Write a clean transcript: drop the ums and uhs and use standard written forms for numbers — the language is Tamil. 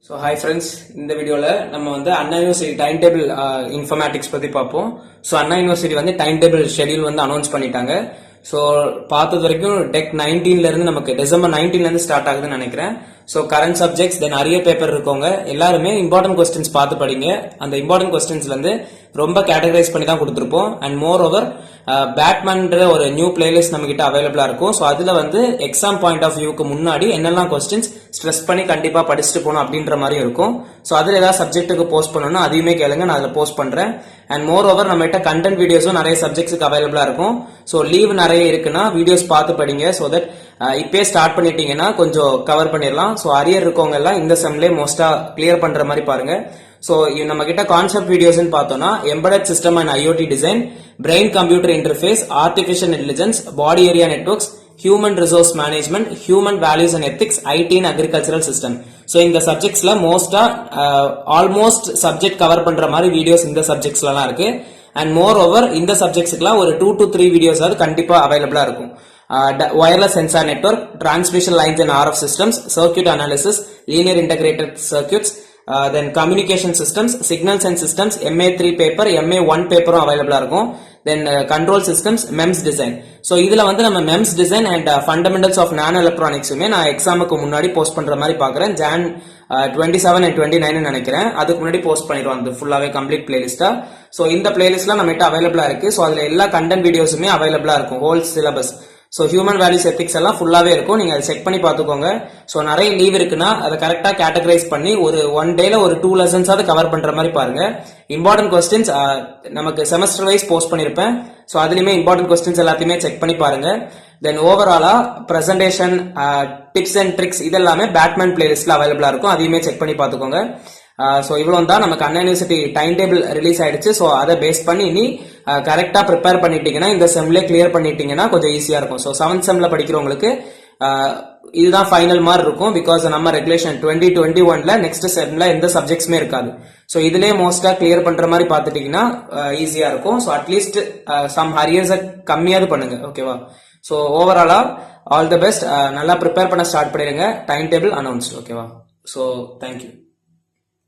So hi friends, இந்த வீடியோல நம்ம வந்து அண்ணா யூனிவர்சிட்டி டைம் டேபிள் இன்ஃபர்மேட்டிக்ஸ் பத்தி பார்ப்போம். ஸோ அண்ணா யூனிவர்சிட்டி வந்து டைம் டேபிள் ஷெடியூல் வந்து அனௌன்ஸ் பண்ணிட்டாங்க. ஸோ பார்த்தது வரைக்கும் டெக் 19ல இருந்து நமக்கு டிசம்பர் 19ல இருந்து ஸ்டார்ட் ஆகுதுன்னு நினைக்கிறேன். ஸோ கரண்ட் சப்ஜெக்ட்ஸ் தென் அரிய பேப்பர் இருக்கவங்க எல்லாருமே இம்பார்ட்டன்ட் கொஸ்டின்ஸ் பார்த்து படிங்க. அந்த இம்பார்ட்டன்ட் கொஸ்டின்ஸ்ல இருந்து ரொம்ப கேட்டகரைஸ் பண்ணி தான் கொடுத்துருப்போம். அண்ட் மோர் ஓவர் பேட்மேன்ற ஒரு நியூ பிளேலிஸ்ட் நம்ம கிட்ட அவைலபிளா இருக்கும். ஸோ அதுல வந்து எக்ஸாம் பாயிண்ட் ஆஃப் வியூக்கு முன்னாடி என்னெல்லாம் கொஸ்டின்ஸ் ஸ்ட்ரெஸ் பண்ணி கண்டிப்பா படிச்சுட்டு போகணும் அப்படின்ற மாதிரி இருக்கும். ஸோ அதுல ஏதாவது சப்ஜெக்ட்டுக்கு போஸ்ட் பண்ணணும்னா அதையுமே கேளுங்க, நான் அதில் போஸ்ட் பண்றேன். அண்ட் மோர் ஓவர் நம்ம கிட்ட கண்டென்ட் வீடியோஸும் நிறைய சப்ஜெக்ட்ஸ்க்கு அவைலபிளா இருக்கும். ஸோ லீவ் நிறைய இருக்குன்னா வீடியோஸ் பார்த்து படிங்க. ஸோ தட் இப்பே ஸ்டார்ட் பண்ணிட்டீங்கன்னா கொஞ்சம் கவர் பண்ணிடலாம். ஸோ அரியர் இருக்கவங்க எல்லாம் இந்த செம்லேயே மோஸ்டா கிளியர் பண்ற மாதிரி பாருங்க. ஸோ நம்ம கிட்ட கான்செப்ட் வீடியோஸ் பார்த்தோம்னா embedded system and IoT design, brain computer interface, artificial intelligence, body area networks, human resource management, human values and ethics, IT and agricultural system. So இந்த சப்ஜெக்ட்ஸ்ல மோஸ்டா ஆல்மோஸ்ட் சப்ஜெக்ட் கவர் பண்ற மாதிரி வீடியோஸ் இந்த சப்ஜெக்ட்ஸ்லாம் இருக்கு. அண்ட் மோர் ஓவர் இந்த சப்ஜெக்ட்ஸ்க்குலாம் ஒரு 2 to 3 வீடியோஸ் அது கண்டிப்பா அவைலபிளா இருக்கும். Wireless sensor network, transmission lines and RF systems, circuit analysis, linear integrated circuits, then communication systems, signals and systems, MA3 paper, MA1 paper available இருக்கும். Then control systems, MEMS design. So இதுல வந்து நம்ம MEMS design and fundamentals of nano electronics நான் எக்ஸாமுக்கு முன்னாடி போஸ்ட் பண்ற மாதிரி பாக்குறேன். Jan 27 and 29 நினைக்கிறேன். அதுக்கு முன்னாடி போஸ்ட் பண்ணிடுவாங்க ஃபுல்லாவே கம்ப்ளீட் பிளேலிஸ்டா. சோ இந்த பிளேலிஸ்ட்லாம் நம்ம கிட்ட அவைலபிளா இருக்கு. சோ அதுல எல்லா கண்டென்ட் வீடியோஸுமே அவைலபிளா இருக்கும், whole syllabus. So human values ethics எல்லாம் ஃபுல்லாவே இருக்கும், நீங்க அதை செக் பண்ணி பார்த்துக்கோங்க. ஸோ நிறைய லீவ் இருக்குன்னா அதை கரெக்டா கேட்டகரைஸ் பண்ணி ஒரு 1 டேல ஒரு 2 லெசன்ஸாவது கவர் பண்ற மாதிரி பாருங்க. இம்பார்ட்டன்ட் கொஸ்டின்ஸ் நமக்கு செமஸ்டர் வைஸ் போஸ்ட் பண்ணிருப்பேன். ஸோ அதுலயுமே இம்பார்ட்டன்ட் கொஸ்டின்ஸ் எல்லாத்தையுமே செக் பண்ணி பாருங்க. தென் ஓவராலா பிரசன்டேஷன், டிப்ஸ் அண்ட் ட்ரிக்ஸ் இதெல்லாமே பேட்மேன் பிளேலிஸ்ட்ல அவைலபிளா இருக்கும், அதையுமே செக் பண்ணி பார்த்துக்கோங்க. ஸோ இவ்வளவு தான் நமக்கு அண்ணா யூனிவர்சிட்டி டைம் டேபிள் ரிலீஸ் ஆயிடுச்சு. ஸோ அதை பேஸ் பண்ணி இனி கரெக்டா ப்ரிப்பேர் பண்ணிட்டீங்கன்னா இந்த செம்ல கிளியர் பண்ணிட்டீங்கன்னா கொஞ்சம் ஈஸியா இருக்கும். ஸோ 7th செம்ல படிக்கிறவங்களுக்கு இதுதான் ஃபைனல் மார்க் இருக்கும். பிகாஸ் நம்ம ரெகுலேஷன் 2021ல நெக்ஸ்ட் செம்ல எந்த சப்ஜெக்ட்ஸுமே இருக்காது. ஸோ இதுலயே மோஸ்டா கிளியர் பண்ற மாதிரி பார்த்துட்டீங்கன்னா ஈஸியா இருக்கும். ஸோ அட்லீஸ்ட் சம் ஹரியர்ஸை கம்மியாவது பண்ணுங்க, ஓகேவா? ஸோ ஓவராலா ஆல் தி பெஸ்ட். நல்லா ப்ரிப்பேர் பண்ண ஸ்டார்ட் பண்ணிடுங்க. டைம் டேபிள் அனௌன்ஸ்ட், ஓகேவா? So thank you.